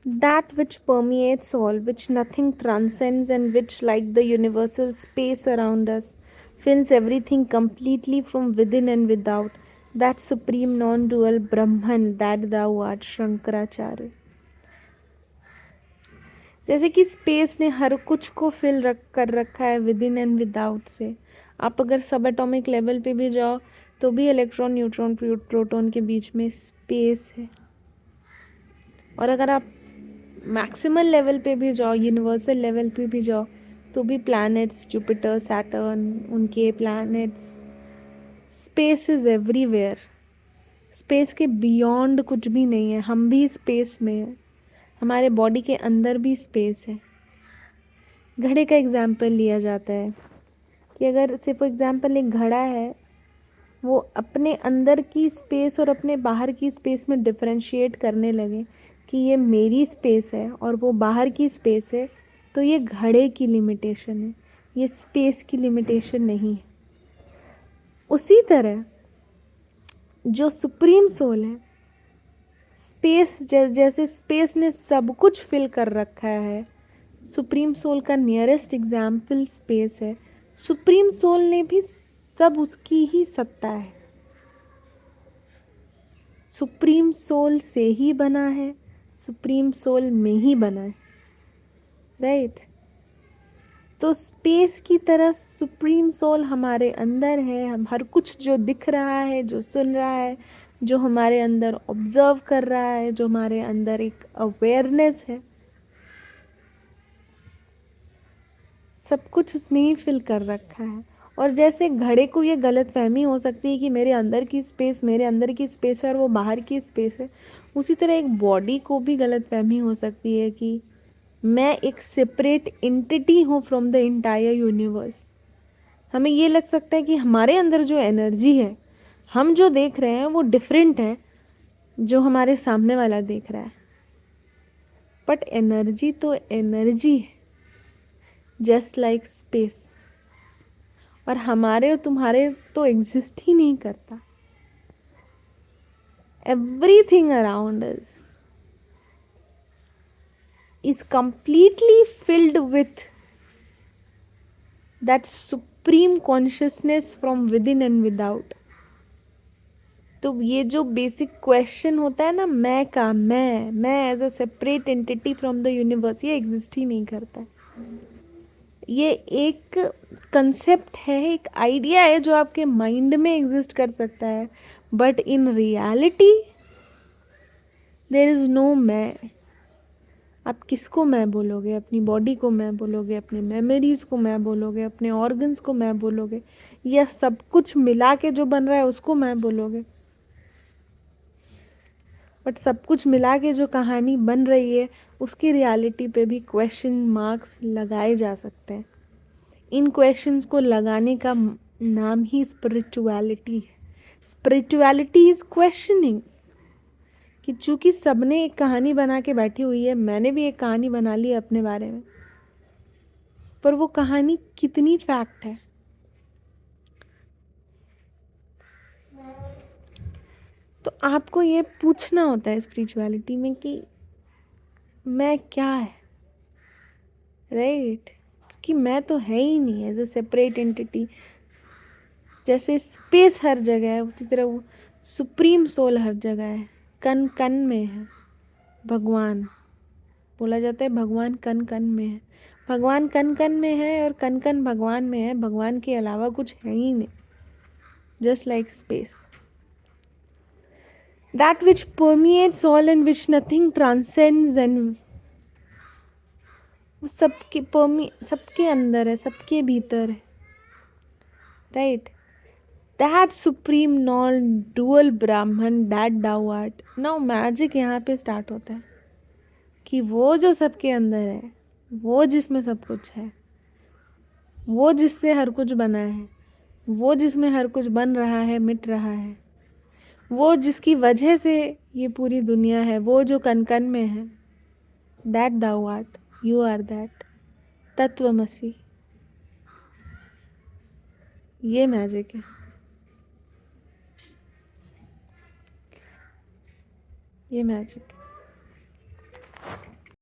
That which permeates all, which nothing transcends, and which, like the universal space around us, fills everything completely from within and without. That supreme non dual Brahman that thou art, Shankaracharya. जैसे कि space ने हर कुछ को कर रखा है with in and without से। आप अगर सब एटॉमिक लेवल पे भी जाओ तो भी इलेक्ट्रॉन न्यूट्रॉन प्रोटॉन के बीच में स्पेस है। और अगर आप मैक्सिमल लेवल पे भी जाओ, यूनिवर्सल लेवल पे भी जाओ, तो भी प्लैनेट्स, जुपिटर, सैटर्न, उनके planets, space is everywhere. Space के बियॉन्ड कुछ भी नहीं है। हम भी स्पेस में हैं, हमारे बॉडी के अंदर भी स्पेस है। घड़े का एग्जाम्पल लिया जाता है कि अगर से फॉर एग्जाम्पल एक घड़ा है, वो अपने अंदर की स्पेस और अपने बाहर की स्पेस में डिफरेंशिएट करने लगे कि ये मेरी स्पेस है और वो बाहर की स्पेस है, तो ये घड़े की लिमिटेशन है, ये स्पेस की लिमिटेशन नहीं है। उसी तरह जो सुप्रीम सोल है, स्पेस जैसे स्पेस ने सब कुछ फिल कर रखा है, सुप्रीम सोल का नियरेस्ट एग्जाम्पल स्पेस है। सुप्रीम सोल ने भी सब उसकी ही सत्ता है। सुप्रीम सोल से ही बना है, सुप्रीम सोल में ही बना है, राइट। तो स्पेस की तरह सुप्रीम सोल हमारे अंदर है। हम हर कुछ जो दिख रहा है, जो सुन रहा है, जो हमारे अंदर ऑब्जर्व कर रहा है, जो हमारे अंदर एक अवेयरनेस है, सब कुछ उसने ही फिल कर रखा है। और जैसे घड़े को ये गलत फहमी हो सकती है कि मेरे अंदर की स्पेस मेरे अंदर की स्पेस है और वो बाहर की स्पेस है, उसी तरह एक बॉडी को भी गलत फहमी हो सकती है कि मैं एक सेपरेट एंटिटी हूँ फ्रॉम द इंटायर यूनिवर्स। हमें ये लग सकता है कि हमारे अंदर जो एनर्जी है, हम जो देख रहे हैं वो डिफरेंट है जो हमारे सामने वाला देख रहा है, बट एनर्जी तो एनर्जी है, जस्ट लाइक स्पेस। और हमारे और तुम्हारे तो एग्जिस्ट ही नहीं करता। Everything around us is completely filled with that supreme consciousness from within and without। तो ये जो बेसिक क्वेश्चन होता है ना, मैं का मैं as a separate entity from the universe, ये एग्जिस्ट ही नहीं करता है। ये एक कंसेप्ट है, एक आइडिया है जो आपके माइंड में एग्जिस्ट कर सकता है, but in reality there is no मैं। आप किसको मैं बोलोगे? अपनी बॉडी को मैं बोलोगे, अपनी मेमोरीज को मैं बोलोगे, अपने ऑर्गन्स को मैं बोलोगे, या सब कुछ मिला के जो बन रहा है उसको मैं बोलोगे? बट सब कुछ मिला के जो कहानी बन रही है उसकी रियलिटी पे भी क्वेश्चन मार्क्स लगाए जा सकते हैं। इन क्वेश्चंस को लगाने का नाम ही स्पिरिचुअलिटी है। स्पिरिचुअलिटी इज क्वेश्चनिंग कि चूंकि सबने एक कहानी बना के बैठी हुई है, मैंने भी एक कहानी बना ली है अपने बारे में, पर वो कहानी कितनी फैक्ट है? तो आपको ये पूछना होता है स्पिरिचुअलिटी में कि मैं क्या है, राइट? क्योंकि मैं तो है ही नहीं एज ए सेपरेट एंटिटी। जैसे स्पेस हर जगह है, उसी तरह वो सुप्रीम सोल हर जगह है, कन कन में है। भगवान बोला जाता है भगवान कन कन में है। भगवान कन कन में है और कन कन भगवान में है। भगवान के अलावा कुछ है ही नहीं, just like space. That which permeates all and which nothing transcends, and वो सबके अंदर है, सबके भीतर है, right. That supreme non dual Brahman that thou art. Now magic यहाँ पे स्टार्ट होता है कि वो जो सबके अंदर है, वो जिसमें सब कुछ है, वो जिससे हर कुछ बना है, वो जिसमें हर कुछ बन रहा है, मिट रहा है, वो जिसकी वजह से ये पूरी दुनिया है, वो जो कन कन में है, that thou art, you are that तत्वमसी। ये मैजिक है, ये मैजिक है।